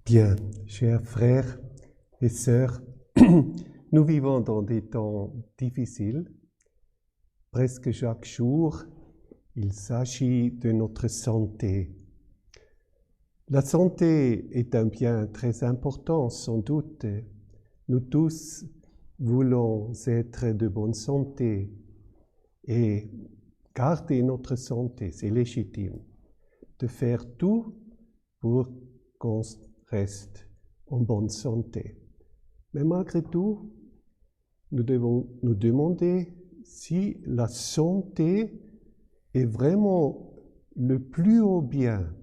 Bien, chers frères et sœurs, nous vivons dans des temps difficiles. Presque chaque jour, il s'agit de notre santé. La santé est un bien très important, sans doute. Nous tous voulons être de bonne santé et garder notre santé, c'est légitime. De faire tout pour qu'on reste en bonne santé. Mais malgré tout, nous devons nous demander si la santé est vraiment le plus haut bien.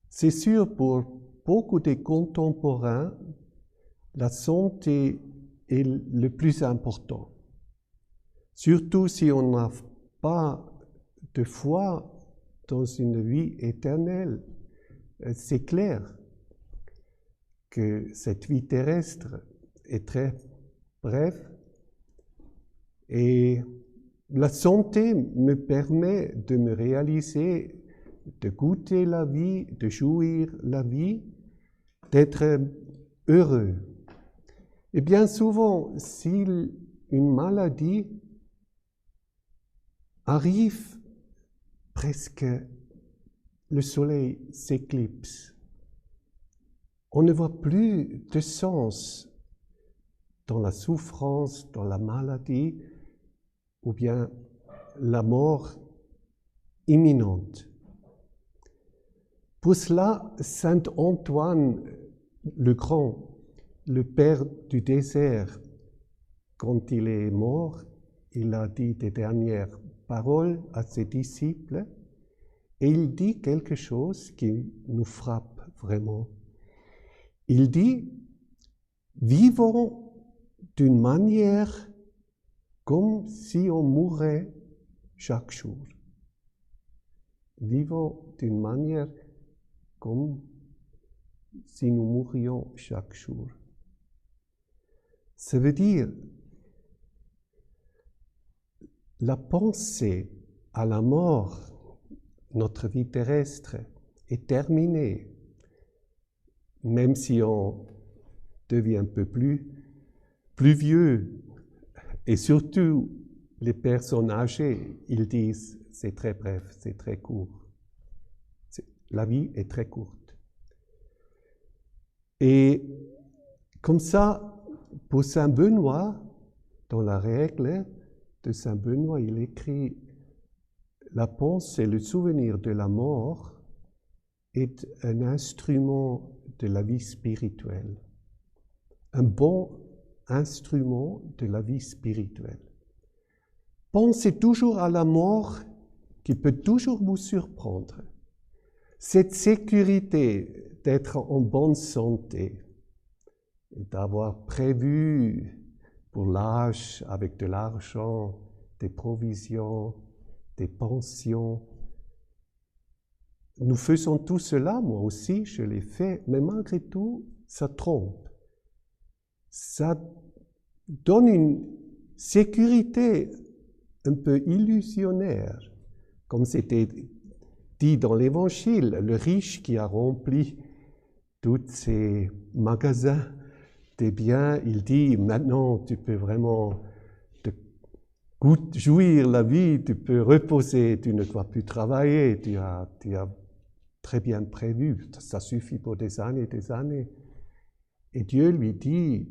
C'est sûr, pour beaucoup de contemporains, la santé est le plus important. Surtout si on n'a pas de foi dans une vie éternelle. C'est clair que cette vie terrestre est très brève et la santé me permet de me réaliser, de goûter la vie, de jouir la vie, d'être heureux. Et bien souvent, si une maladie arrive, presque le soleil s'éclipse. On ne voit plus de sens dans la souffrance, dans la maladie, ou bien la mort imminente. Pour cela, saint Antoine le Grand, le père du désert, quand il est mort, il a dit des dernières paroles à ses disciples, et il dit quelque chose qui nous frappe vraiment. Il dit, vivons d'une manière comme si on mourait chaque jour. Vivons d'une manière comme si nous mourions chaque jour. Ça veut dire, la pensée à la mort, notre vie terrestre, est terminée. Même si on devient un peu plus vieux, et surtout les personnes âgées, ils disent c'est très bref, c'est très court. La vie est très courte. Et comme ça, pour saint Benoît, dans la règle de saint Benoît, il écrit la pensée, le souvenir de la mort est un instrument de la vie spirituelle. Un bon instrument de la vie spirituelle. Pensez toujours à la mort qui peut toujours vous surprendre. Cette sécurité d'être en bonne santé, d'avoir prévu pour l'âge avec de l'argent, des provisions, des pensions. Nous faisons tout cela, moi aussi je l'ai fait, mais malgré tout, ça trompe. Ça donne une sécurité un peu illusionnaire, comme c'était dit dans l'Évangile, le riche qui a rempli tous ses magasins des biens, il dit maintenant tu peux vraiment jouir la vie, tu peux reposer, tu ne dois plus travailler, tu as très bien prévu, ça suffit pour des années et des années. Et Dieu lui dit,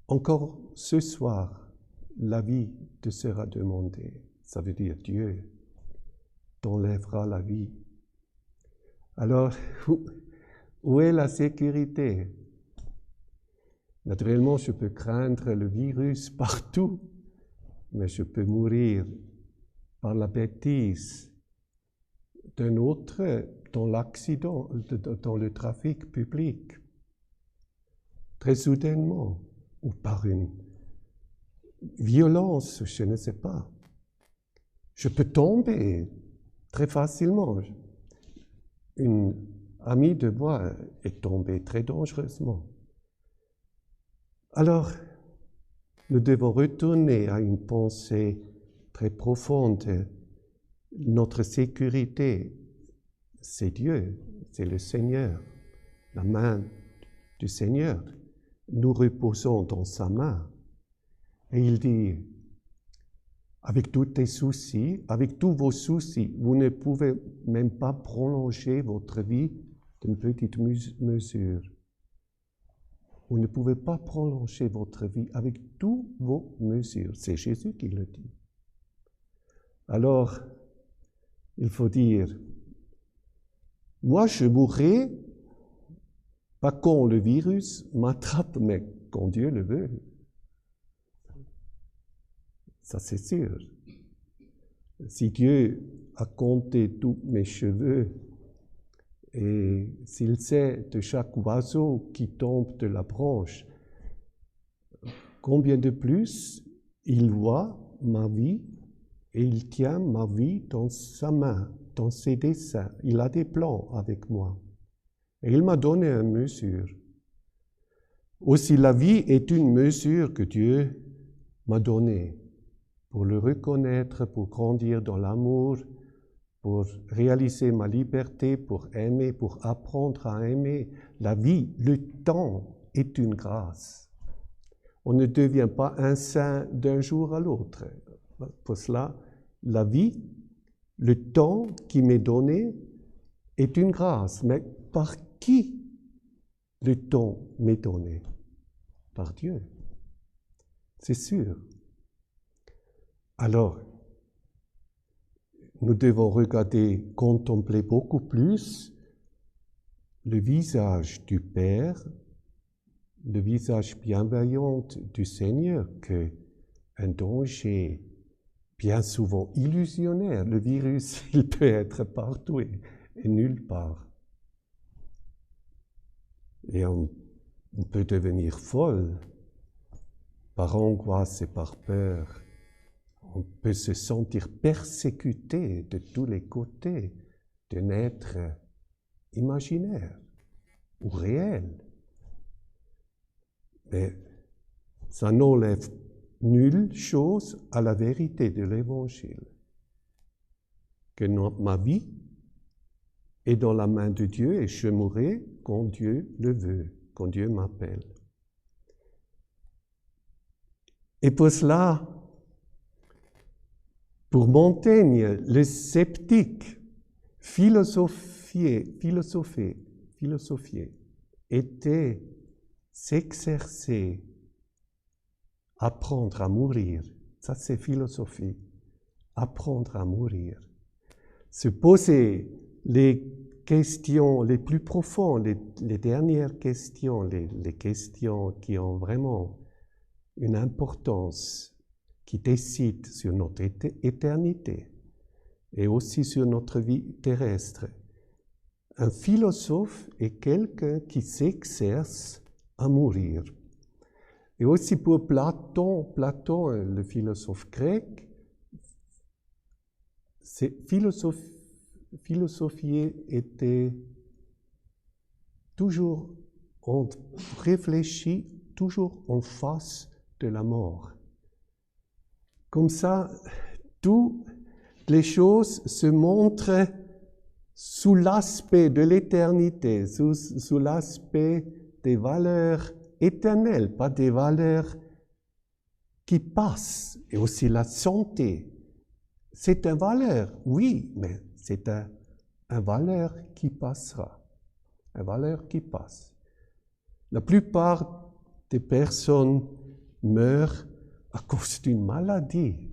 encore ce soir, la vie te sera demandée. Ça veut dire Dieu t'enlèvera la vie. Alors, où est la sécurité? Naturellement, je peux craindre le virus partout, mais je peux mourir par la bêtise d'un autre dans l'accident, dans le trafic public, très soudainement, ou par une violence, je ne sais pas. Je peux tomber très facilement. Une amie de moi est tombée très dangereusement. Alors, nous devons retourner à une pensée très profonde. Notre sécurité c'est Dieu, c'est le Seigneur, la main du Seigneur. Nous reposons dans sa main. Et il dit, avec tous tes soucis, avec tous vos soucis, vous ne pouvez même pas prolonger votre vie d'une petite mesure. Vous ne pouvez pas prolonger votre vie avec toutes vos mesures. C'est Jésus qui le dit. Alors, il faut dire, moi je mourrai, pas quand le virus m'attrape, mais quand Dieu le veut. Ça c'est sûr. Si Dieu a compté tous mes cheveux, et s'il sait de chaque oiseau qui tombe de la branche, combien de plus il voit ma vie et il tient ma vie dans sa main, dans ses desseins. Il a des plans avec moi. Et il m'a donné une mesure. Aussi la vie est une mesure que Dieu m'a donnée pour le reconnaître, pour grandir dans l'amour, pour réaliser ma liberté, pour aimer, pour apprendre à aimer. La vie, le temps est une grâce. On ne devient pas un saint d'un jour à l'autre. Pour cela, la vie, le temps qui m'est donné est une grâce. Mais par qui le temps m'est donné? Par Dieu. C'est sûr. Alors, nous devons regarder, contempler beaucoup plus le visage du Père, le visage bienveillant du Seigneur, qu'un danger bien souvent illusionnaire. Le virus, il peut être partout et nulle part. Et on peut devenir folle par angoisse et par peur. On peut se sentir persécuté de tous les côtés d'un être imaginaire ou réel. Mais ça n'enlève nulle chose à la vérité de l'Évangile. Que ma vie est dans la main de Dieu et je mourrai quand Dieu le veut, quand Dieu m'appelle. Et pour cela, pour Montaigne, le sceptique, philosophier était s'exercer, apprendre à mourir. Ça, c'est philosophie. Apprendre à mourir. Se poser les questions les plus profondes, les dernières questions, les questions qui ont vraiment une importance, qui décide sur notre éternité et aussi sur notre vie terrestre. Un philosophe est quelqu'un qui s'exerce à mourir. Et aussi pour Platon, le philosophe grec, philosophier était toujours, on réfléchit toujours en face de la mort. Comme ça, toutes les choses se montrent sous l'aspect de l'éternité, sous l'aspect des valeurs éternelles, pas des valeurs qui passent. Et aussi la santé. C'est une valeur, oui, mais c'est une valeur qui passera. Une valeur qui passe. La plupart des personnes meurent à cause d'une maladie.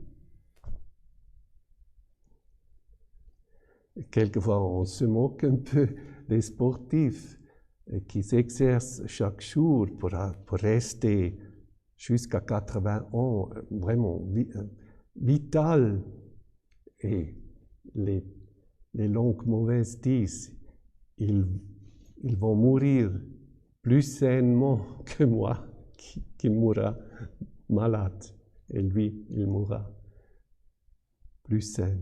Quelquefois, on se moque un peu des sportifs qui s'exercent chaque jour pour rester jusqu'à 80 ans, vraiment vital. Et les langues mauvaises disent, ils vont mourir plus sainement que moi, qui mourra malade, et lui, il mourra plus sain.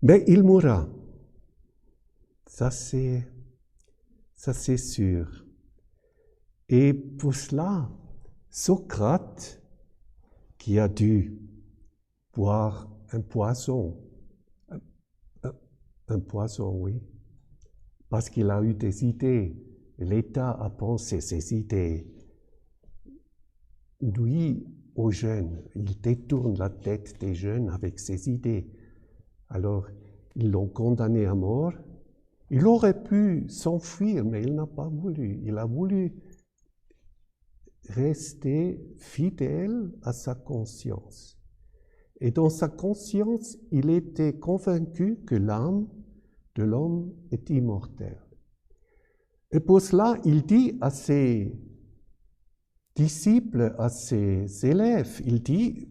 Mais il mourra. Ça c'est sûr. Et pour cela, Socrate, qui a dû boire un poison, un poison, oui. Parce qu'il a eu des idées. L'État a pensé ces idées. Lui, aux jeunes, il détourne la tête des jeunes avec ses idées. Alors, ils l'ont condamné à mort. Il aurait pu s'enfuir, mais il n'a pas voulu. Il a voulu rester fidèle à sa conscience. Et dans sa conscience, il était convaincu que l'âme de l'homme est immortelle. Et pour cela, il dit à ses disciples, à ses élèves, il dit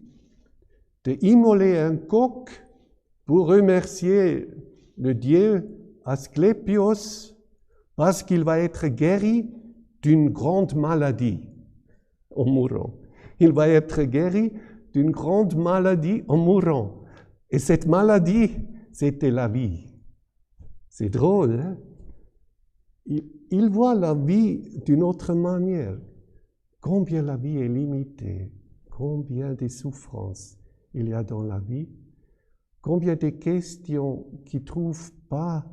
de immoler un coq pour remercier le Dieu Asclépios parce qu'il va être guéri d'une grande maladie en mourant. Il va être guéri d'une grande maladie en mourant. Et cette maladie, c'était la vie. C'est drôle, hein? Il voit la vie d'une autre manière. Combien la vie est limitée, combien de souffrances il y a dans la vie, combien de questions qui ne trouvent pas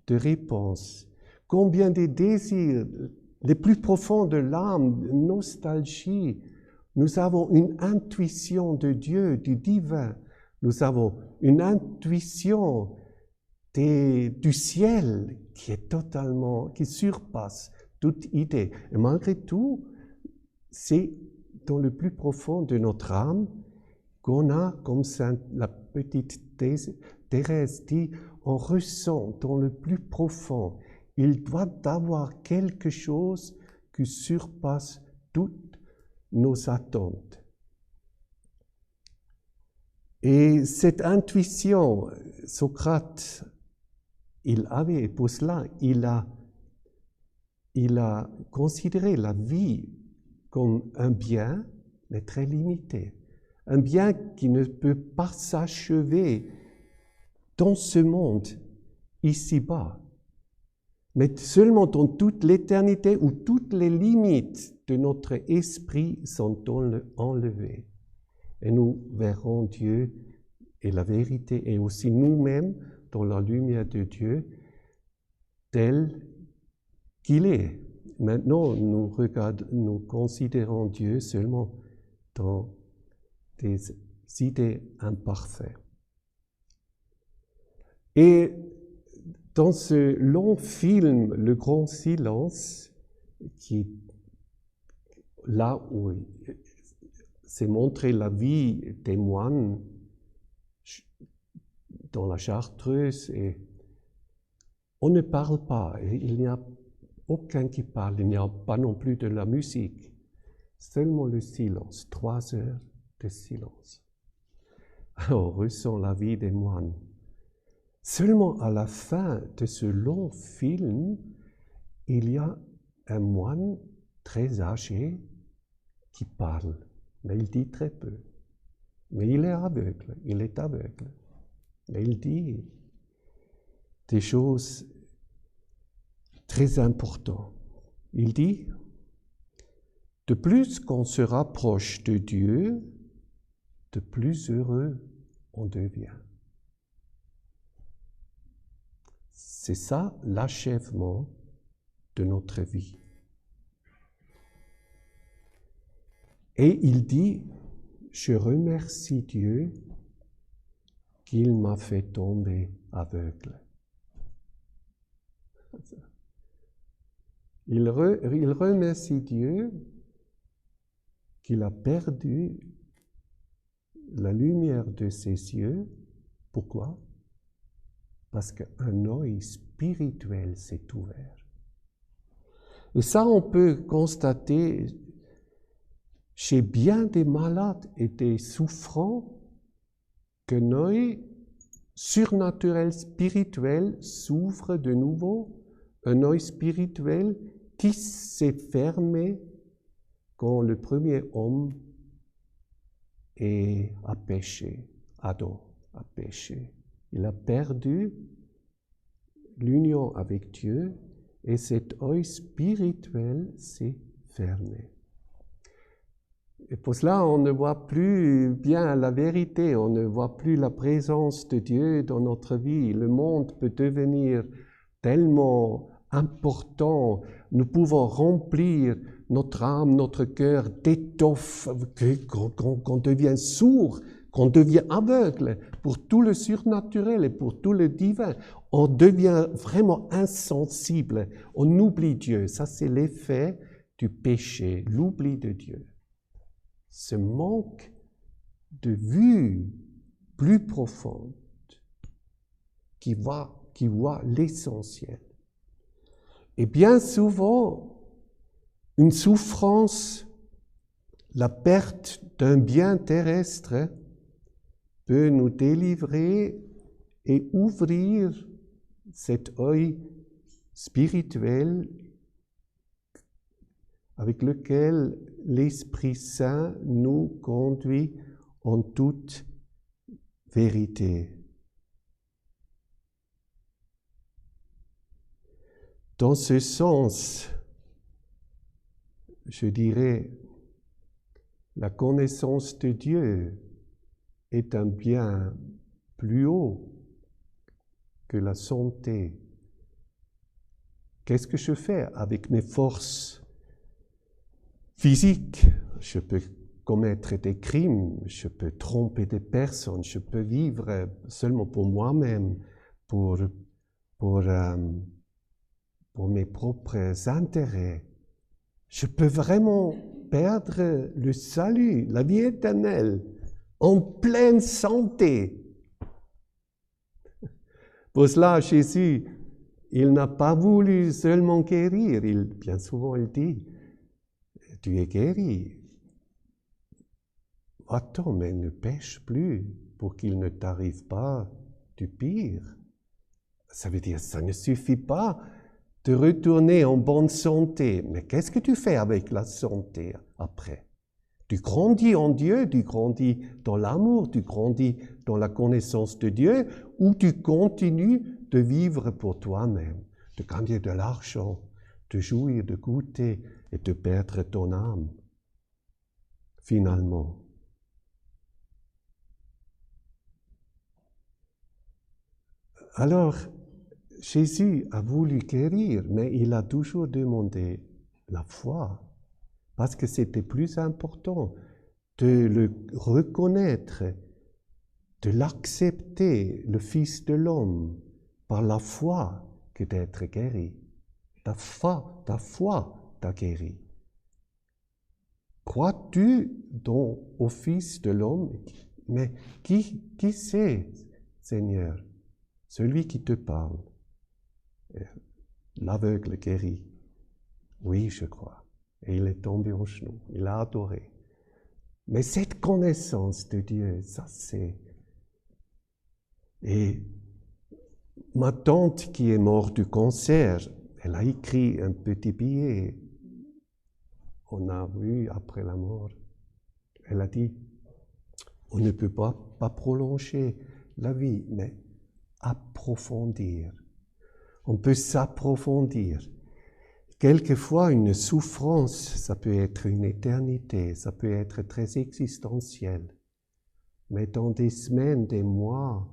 de réponse, combien de désirs les plus profonds de l'âme, de nostalgie. Nous avons une intuition de Dieu, du divin. Nous avons une intuition du ciel qui surpasse toute idée. Et malgré tout, c'est dans le plus profond de notre âme qu'on a, comme la petite Thérèse dit, on ressent dans le plus profond, il doit avoir quelque chose qui surpasse toutes nos attentes. Et cette intuition, Socrate, il avait, pour cela, il a considéré la vie comme un bien, mais très limité. Un bien qui ne peut pas s'achever dans ce monde, ici-bas, mais seulement dans toute l'éternité où toutes les limites de notre esprit sont enlevées. Et nous verrons Dieu et la vérité, et aussi nous-mêmes dans la lumière de Dieu, tel qu'il est. Maintenant, nous considérons Dieu seulement dans des idées imparfaites. Et dans ce long film, Le Grand Silence, là où c'est montré la vie des moines dans la Chartreuse, et on ne parle pas, il n'y a aucun qui parle, il n'y a pas non plus de la musique, seulement le silence, 3 heures de silence. On ressent la vie des moines. Seulement à la fin de ce long film, il y a un moine très âgé qui parle, mais il dit très peu. Mais il est aveugle, Mais il dit des choses très importantes. Il dit, de plus qu'on se rapproche de Dieu, de plus heureux on devient. C'est ça l'achèvement de notre vie. Et il dit, je remercie Dieu qu'il m'a fait tomber aveugle. Il remercie Dieu qu'il a perdu la lumière de ses yeux. Pourquoi? Parce qu'un œil spirituel s'est ouvert. Et ça, on peut constater chez bien des malades et des souffrants qu'un œil surnaturel, spirituel s'ouvre de nouveau, un œil spirituel qui s'est fermé quand le premier homme a péché, Adam a péché. Il a perdu l'union avec Dieu et cet œil spirituel s'est fermé. Et pour cela, on ne voit plus bien la vérité, on ne voit plus la présence de Dieu dans notre vie. Le monde peut devenir tellement important, nous pouvons remplir notre âme, notre cœur d'étoffe, qu'on devient sourd, qu'on devient aveugle pour tout le surnaturel et pour tout le divin. On devient vraiment insensible, on oublie Dieu. Ça, c'est l'effet du péché, l'oubli de Dieu. Ce manque de vue plus profonde qui voit l'essentiel. Et bien souvent, une souffrance, la perte d'un bien terrestre peut nous délivrer et ouvrir cet œil spirituel avec lequel l'Esprit Saint nous conduit en toute vérité. Dans ce sens, je dirais, la connaissance de Dieu est un bien plus haut que la santé. Qu'est-ce que je fais avec mes forces physiques? Je peux commettre des crimes, je peux tromper des personnes, je peux vivre seulement pour moi-même, pour mes propres intérêts. Je peux vraiment perdre le salut, la vie éternelle, en pleine santé. Pour cela, Jésus, il n'a pas voulu seulement guérir. Bien souvent, il dit, tu es guéri. Attends, mais ne pêche plus pour qu'il ne t'arrive pas du pire. Ça veut dire, ça ne suffit pas de retourner en bonne santé. Mais qu'est-ce que tu fais avec la santé après? Tu grandis en Dieu, tu grandis dans l'amour, tu grandis dans la connaissance de Dieu, ou tu continues de vivre pour toi-même, de gagner de l'argent, de jouir, de goûter et de perdre ton âme, finalement. Alors, Jésus a voulu guérir, mais il a toujours demandé la foi, parce que c'était plus important de le reconnaître, de l'accepter, le Fils de l'homme, par la foi que d'être guéri. Ta foi t'a guéri. Crois-tu au Fils de l'homme? Mais qui c'est, Seigneur? Celui qui te parle. L'aveugle guéri. Oui, je crois. Et il est tombé en genoux. Il a adoré. Mais cette connaissance de Dieu, ça c'est... Et ma tante qui est morte du cancer, elle a écrit un petit billet. On a vu après la mort. Elle a dit, on ne peut pas prolonger la vie, mais approfondir. On peut s'approfondir. Quelquefois, une souffrance, ça peut être une éternité, ça peut être très existentiel. Mais dans des semaines, des mois,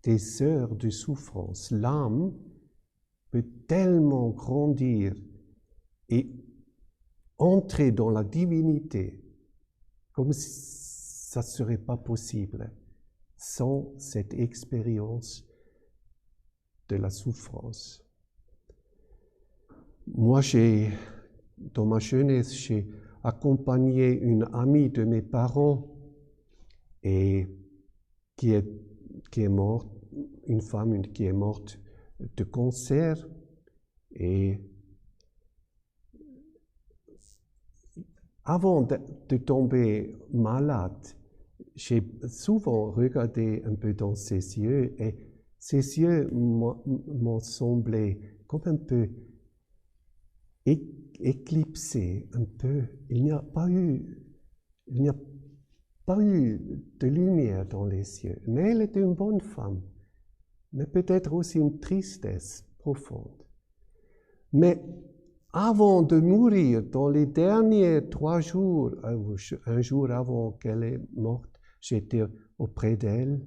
des heures de souffrance, l'âme peut tellement grandir et entrer dans la divinité comme si ça ne serait pas possible sans cette expérience de la souffrance. Moi, dans ma jeunesse, j'ai accompagné une amie de mes parents et qui est morte, une femme qui est morte de cancer. Et avant de tomber malade, j'ai souvent regardé un peu dans ses yeux et ses yeux m'ont semblé comme un peu éclipsés, un peu. Il n'y a pas eu de lumière dans les yeux. Mais elle était une bonne femme, mais peut-être aussi une tristesse profonde. Mais avant de mourir, dans les derniers 3 jours, un jour avant qu'elle est morte, j'étais auprès d'elle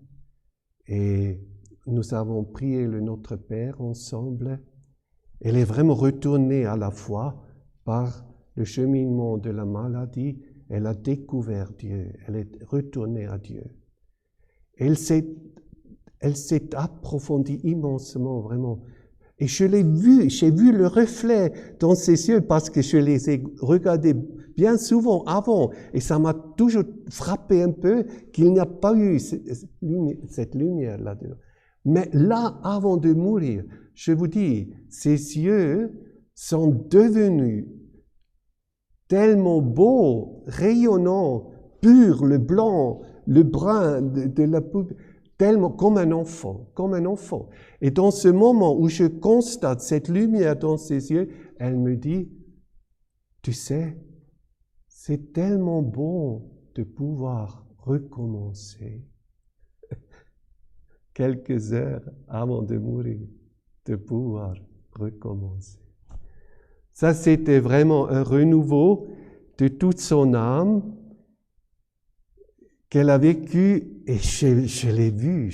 et nous avons prié le Notre Père ensemble. Elle est vraiment retournée à la foi par le cheminement de la maladie. Elle a découvert Dieu, elle est retournée à Dieu. Elle s'est approfondie immensement, vraiment. Et je l'ai vu, j'ai vu le reflet dans ses yeux parce que je les ai regardés bien souvent avant. Et ça m'a toujours frappé un peu qu'il n'y a pas eu cette lumière là-dedans. Mais là, avant de mourir, je vous dis, ses yeux sont devenus tellement beaux, rayonnants, purs, le blanc, le brun de la peau, tellement comme un enfant, comme un enfant. Et dans ce moment où je constate cette lumière dans ses yeux, elle me dit, tu sais, c'est tellement bon de pouvoir recommencer quelques heures avant de mourir, de pouvoir recommencer. Ça, c'était vraiment un renouveau de toute son âme qu'elle a vécu, et je l'ai vu,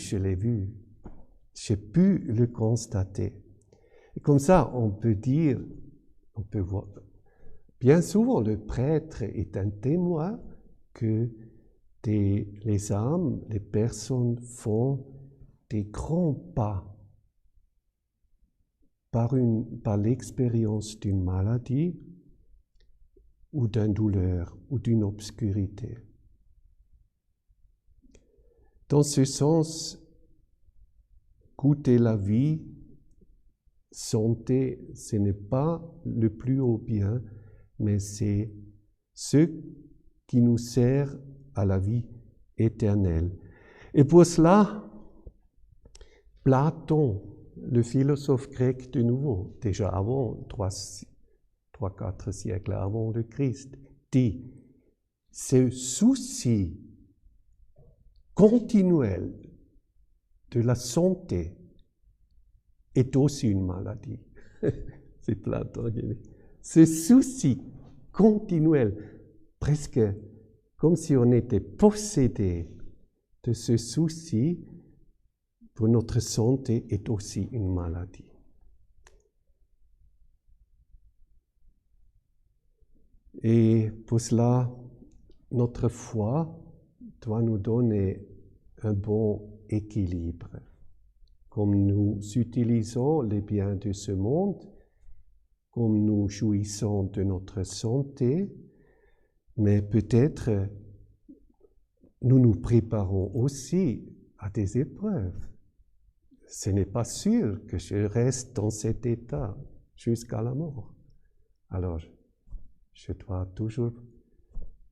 j'ai pu le constater. Et comme ça, on peut dire, on peut voir, bien souvent le prêtre est un témoin que les âmes, les personnes font des grands pas par l'expérience d'une maladie ou d'une douleur ou d'une obscurité. Dans ce sens, goûter la vie, santé, ce n'est pas le plus haut bien, mais c'est ce qui nous sert à la vie éternelle. Et pour cela, Platon, le philosophe grec de nouveau, déjà avant 3-4 siècles avant le Christ, dit ce souci continuel de la santé est aussi une maladie. C'est Platon qui dit. Ce souci continuel, presque comme si on était possédé de ce souci pour notre santé, est aussi une maladie. Et pour cela, notre foi doit nous donner un bon équilibre. Comme nous utilisons les biens de ce monde, comme nous jouissons de notre santé, mais peut-être nous nous préparons aussi à des épreuves. Ce n'est pas sûr que je reste dans cet état jusqu'à la mort. Alors, je dois toujours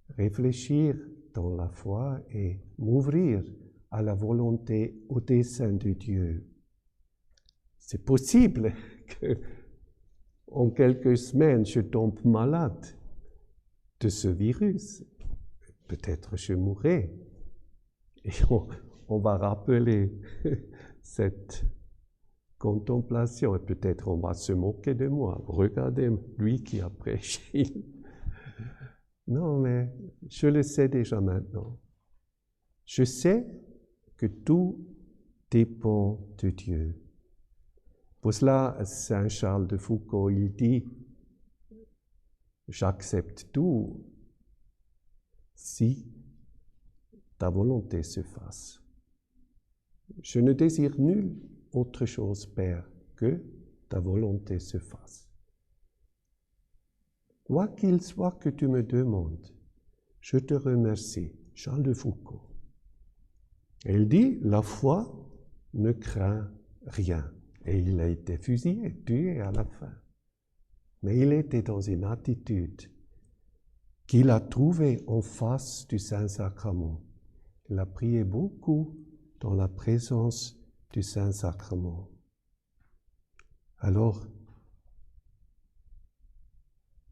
réfléchir dans la foi et m'ouvrir à la volonté, au dessein de Dieu. C'est possible que en quelques semaines, je tombe malade de ce virus. Peut-être je mourrai. Et on va rappeler cette contemplation et peut-être on va se moquer de moi. Regardez lui qui a prêché. Non, mais je le sais déjà maintenant. Je sais que tout dépend de Dieu. Pour cela, Saint Charles de Foucault, il dit « J'accepte tout si ta volonté se fasse. Je ne désire nulle autre chose, Père, que ta volonté se fasse. Quoi qu'il soit que tu me demandes, je te remercie. » Charles de Foucault. Et il dit, la foi ne craint rien. Et il a été fusillé, tué à la fin. Mais il était dans une attitude qu'il a trouvée en face du Saint-Sacrement. Il a prié beaucoup dans la présence du Saint-Sacrement. Alors,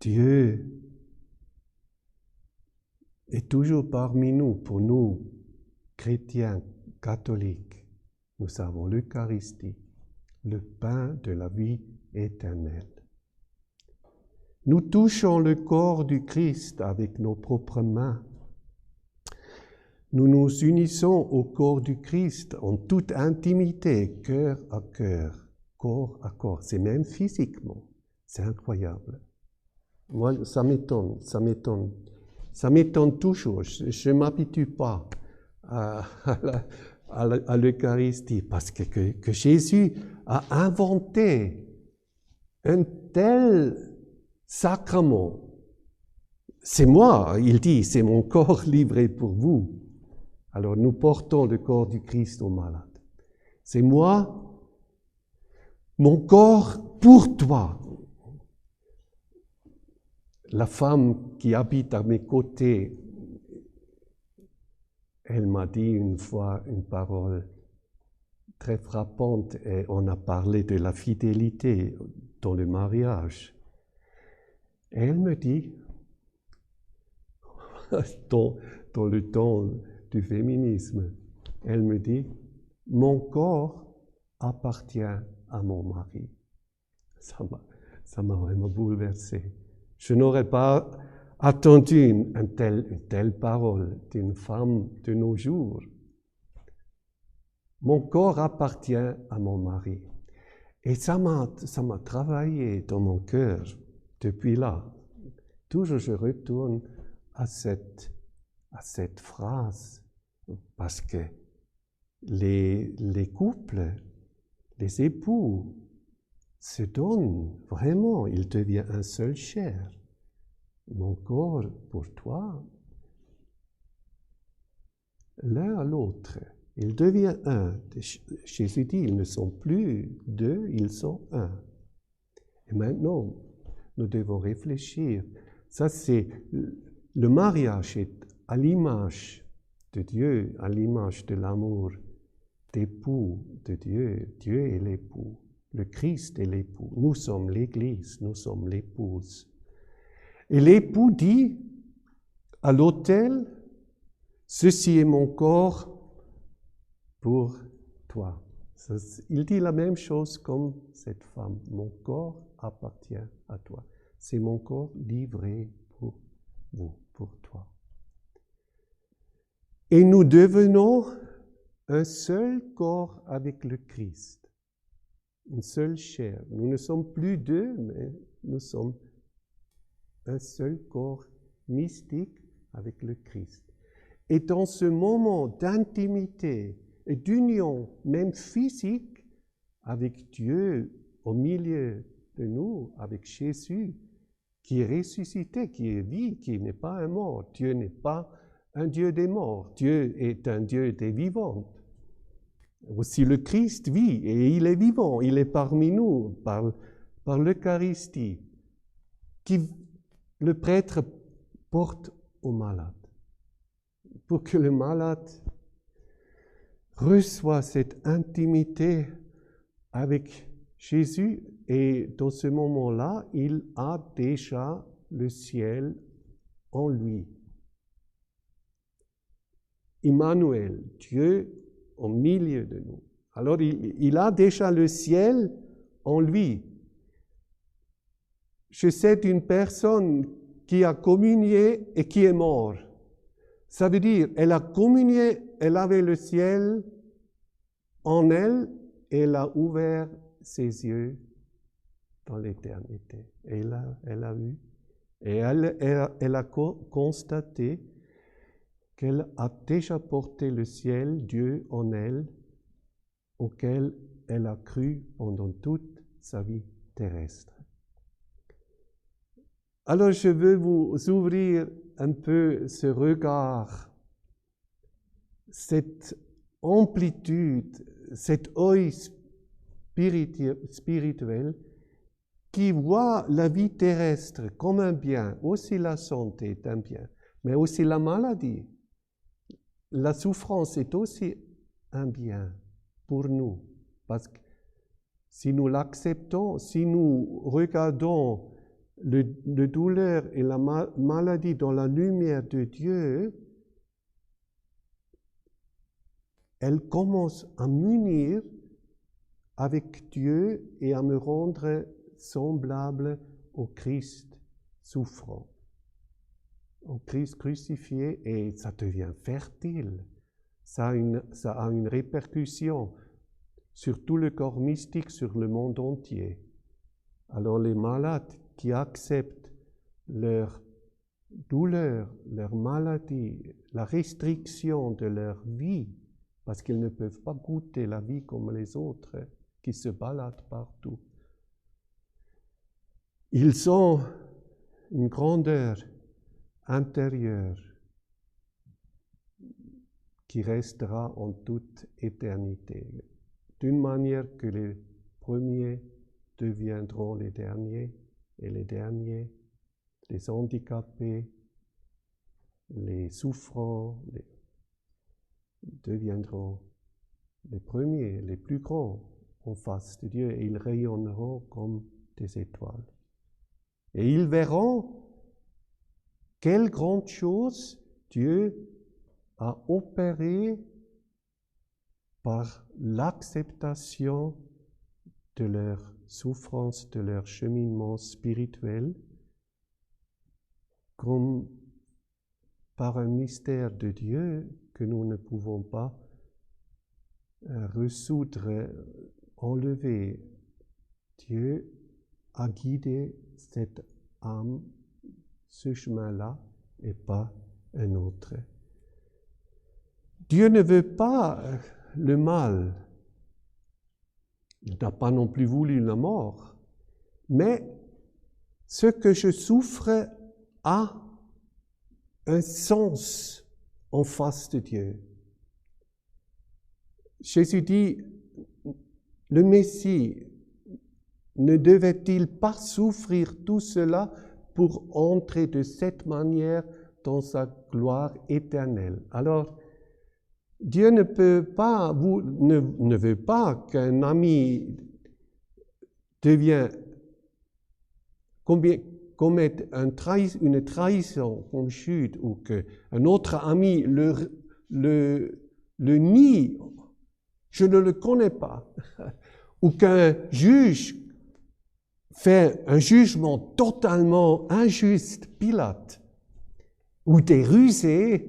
Dieu est toujours parmi nous, pour nous, chrétiens, catholiques. Nous avons l'Eucharistie, le pain de la vie éternelle. Nous touchons le corps du Christ avec nos propres mains. Nous nous unissons au corps du Christ en toute intimité, cœur à cœur, corps à corps. C'est même physiquement. C'est incroyable. Moi, ça m'étonne. Ça m'étonne toujours. Je ne m'habitue pas à l'Eucharistie parce que Jésus a inventé un tel sacrement. C'est moi, il dit, c'est mon corps livré pour vous. Alors nous portons le corps du Christ aux malades. C'est moi, mon corps pour toi. La femme qui habite à mes côtés, elle m'a dit une fois une parole très frappante et on a parlé de la fidélité dans le mariage. Et elle me dit, dans le temps du féminisme, elle me dit, mon corps appartient à mon mari. Ça m'a vraiment bouleversé. Je n'aurais pas attendu une telle parole d'une femme de nos jours. Mon corps appartient à mon mari. Et ça m'a travaillé dans mon cœur depuis là. Toujours je retourne à cette phrase parce que les couples, les époux se donnent vraiment, il devient un seul chair. Mon corps pour toi, l'un à l'autre, il devient un. Jésus dit, ils ne sont plus deux, ils sont un. Et maintenant, nous devons réfléchir. Ça, c'est le mariage est à l'image de Dieu, à l'image de l'amour d'époux de Dieu. Dieu est l'époux, le Christ est l'époux. Nous sommes l'Église, nous sommes l'épouse. Et l'époux dit à l'autel, ceci est mon corps pour toi. Il dit la même chose comme cette femme. Mon corps appartient à toi. C'est mon corps livré pour vous, pour toi. Et nous devenons un seul corps avec le Christ. Une seule chair. Nous ne sommes plus deux, mais nous sommes un seul corps mystique avec le Christ. Et dans ce moment d'intimité et d'union, même physique, avec Dieu au milieu de nous, avec Jésus, qui est ressuscité, qui est vie, qui n'est pas un mort. Dieu n'est pas un Dieu des morts. Dieu est un Dieu des vivants. Aussi le Christ vit et il est vivant. Il est parmi nous par l'Eucharistie qui le prêtre porte au malade. Pour que le malade reçoit cette intimité avec Jésus et dans ce moment-là, il a déjà le ciel en lui. Emmanuel, Dieu au milieu de nous. Alors il a déjà le ciel en lui. Je sais d'une personne qui a communié et qui est morte. Ça veut dire, elle a communié, elle avait le ciel en elle, et elle a ouvert ses yeux dans l'éternité. Elle a vu, et elle a constaté qu'elle a déjà porté le ciel, Dieu en elle, auquel elle a cru pendant toute sa vie terrestre. Alors je veux vous ouvrir un peu ce regard, cette amplitude, cet œil spirituel qui voit la vie terrestre comme un bien, aussi la santé est un bien, mais aussi la maladie. La souffrance est aussi un bien pour nous, parce que si nous l'acceptons, si nous regardons le douleur et la maladie dans la lumière de Dieu, elle commence à m'unir avec Dieu et à me rendre semblable au Christ souffrant. En Christ crucifié, et ça devient fertile. Ça a une répercussion sur tout le corps mystique, sur le monde entier. Alors les malades qui acceptent leur douleur, leur maladie, la restriction de leur vie, parce qu'ils ne peuvent pas goûter la vie comme les autres qui se baladent partout. Ils ont une grandeur intérieure qui restera en toute éternité, d'une manière que les premiers deviendront les derniers, et les derniers, les handicapés, les souffrants, deviendront les premiers, les plus grands en face de Dieu, et ils rayonneront comme des étoiles. Et ils verront quelle grande chose Dieu a opéré par l'acceptation de leur souffrance, de leur cheminement spirituel, comme par un mystère de Dieu que nous ne pouvons pas ressoudre, enlever. Dieu a guidé cette âme, ce chemin-là, et pas un autre. Dieu ne veut pas le mal. Il n'a pas non plus voulu la mort. Mais ce que je souffre a un sens en face de Dieu. Jésus dit, le Messie ne devait-il pas souffrir tout cela pour entrer de cette manière dans sa gloire éternelle? Alors, Dieu ne veut pas qu'un ami commette une trahison comme Jude, ou qu'un autre ami le nie, je ne le connais pas, ou qu'un juge fait un jugement totalement injuste, Pilate, ou des rusés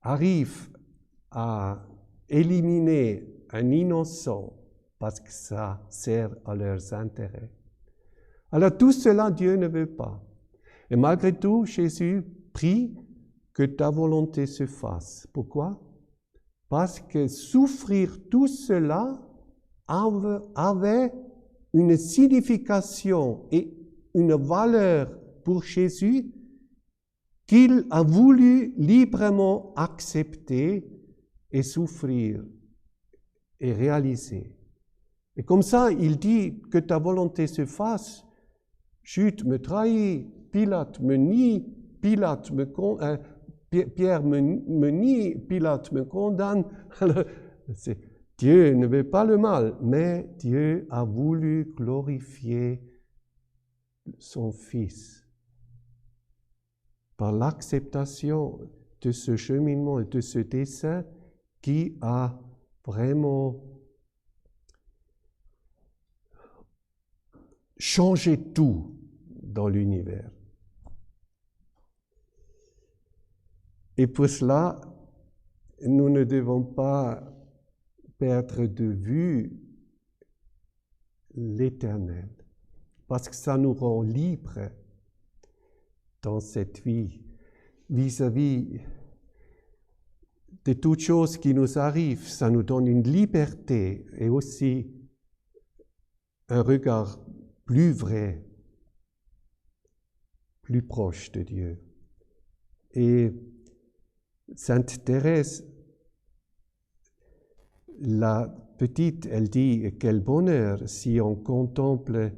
arrivent à éliminer un innocent parce que ça sert à leurs intérêts. Alors tout cela, Dieu ne veut pas. Et malgré tout, Jésus prie que ta volonté se fasse. Pourquoi? Parce que souffrir tout cela avait une signification et une valeur pour Jésus qu'il a voulu librement accepter et souffrir et réaliser. Et comme ça, il dit que ta volonté se fasse. Jude me trahit, Pilate me nie, Pierre me nie, Pilate me condamne. Alors, Dieu ne veut pas le mal, mais Dieu a voulu glorifier son Fils par l'acceptation de ce cheminement et de ce dessein qui a vraiment changé tout dans l'univers. Et pour cela, nous ne devons pas perdre de vue l'Éternel, parce que ça nous rend libres dans cette vie, vis-à-vis de toutes choses qui nous arrivent. Ça nous donne une liberté et aussi un regard plus vrai, plus proche de Dieu. Et Sainte Thérèse, la petite, elle dit « Quel bonheur si on contemple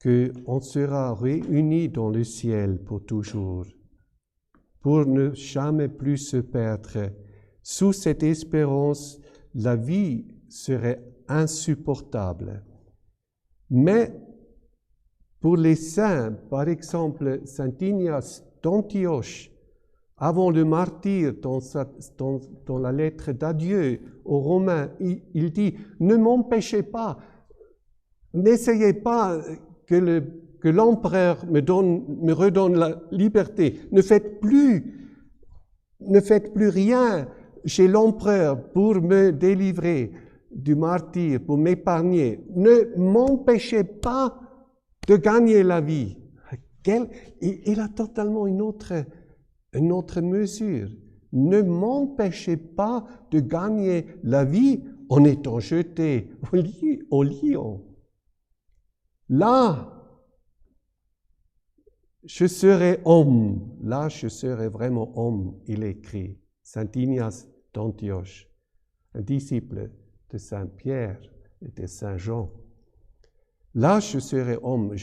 qu'on sera réunis dans le ciel pour toujours, pour ne jamais plus se perdre. Sous cette espérance, la vie serait insupportable. Mais pour les saints, par exemple, Saint Ignace d'Antioche avant le martyre, dans la lettre d'adieu aux Romains, il dit « Ne m'empêchez pas, n'essayez pas que l'empereur me redonne la liberté. Ne faites plus rien chez l'empereur pour me délivrer du martyre, pour m'épargner. Ne m'empêchez pas de gagner la vie. » Il a totalement une autre mesure. Ne m'empêchez pas de gagner la vie en étant jeté au lion. Là, je serai homme. Là, je serai vraiment homme, il écrit. Saint Ignace d'Antioche, un disciple de Saint Pierre et de Saint Jean. Là, je serai homme.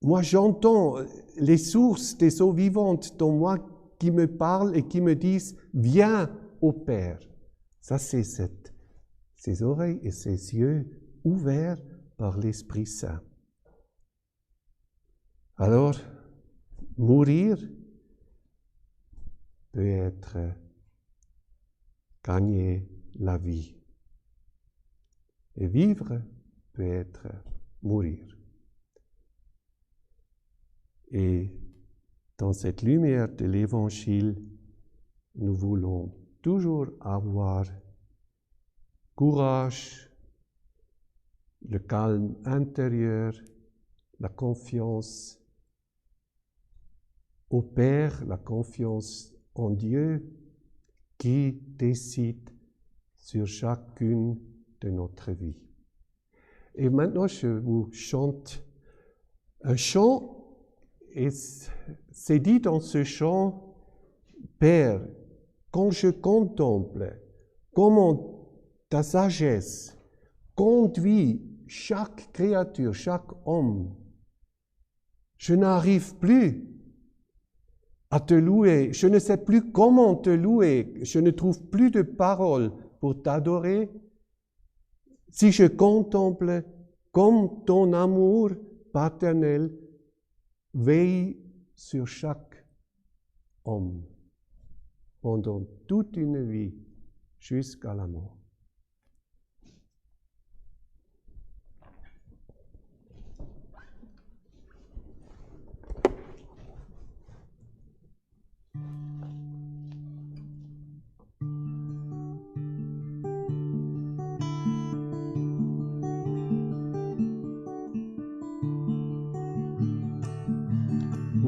Moi, j'entends les sources des eaux vivantes dans moi qui me parlent et qui me disent « Viens au Père ». Ça, c'est ses oreilles et ses yeux ouverts par l'Esprit Saint. Alors, mourir peut être gagner la vie. Et vivre peut être mourir. Et dans cette lumière de l'Évangile, nous voulons toujours avoir courage, le calme intérieur, la confiance au Père, la confiance en Dieu qui décide sur chacune de notre vie. Et maintenant, je vous chante un chant. Et c'est dit dans ce chant, « Père, quand je contemple comment ta sagesse conduit chaque créature, chaque homme, je n'arrive plus à te louer, je ne sais plus comment te louer, je ne trouve plus de paroles pour t'adorer. Si je contemple comme ton amour paternel veille sur chaque homme pendant toute une vie jusqu'à la mort. »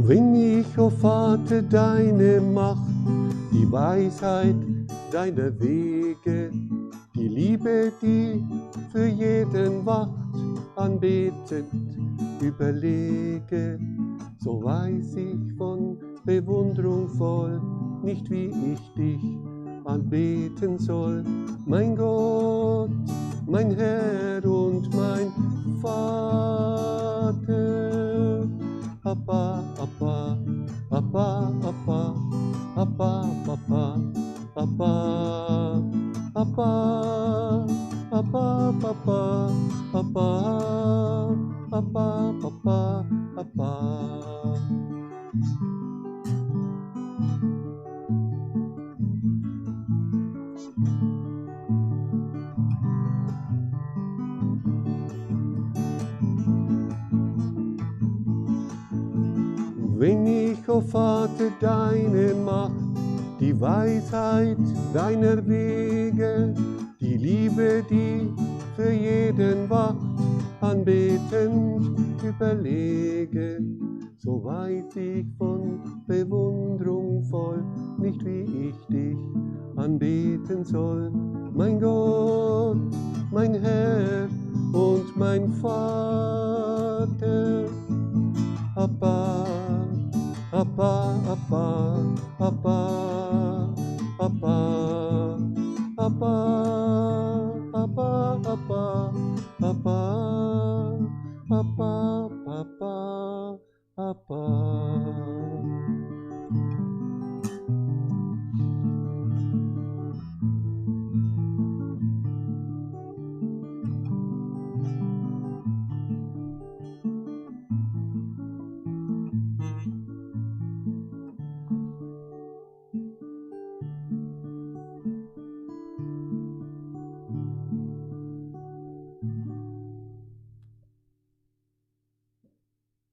Wenn ich, o Vater, deine Macht, die Weisheit deiner Wege, die Liebe, die für jeden wacht, anbetend überlege, so weiß ich von Bewunderung voll, nicht wie ich dich anbeten soll, mein Gott, mein Herr und mein Vater. Papa, Papa, Papa, Papa, Papa, Papa, Papa, Papa, Papa, Papa, Papa, Papa, Papa, Papa. Wenn ich, o Vater, deine Macht, die Weisheit deiner Wege, die Liebe, die für jeden wacht, anbetend überlege, so weiß ich von Bewunderung voll, nicht wie ich dich anbeten soll, mein Gott, mein Herr und mein Vater. Papa, Papa, Papa, Papa.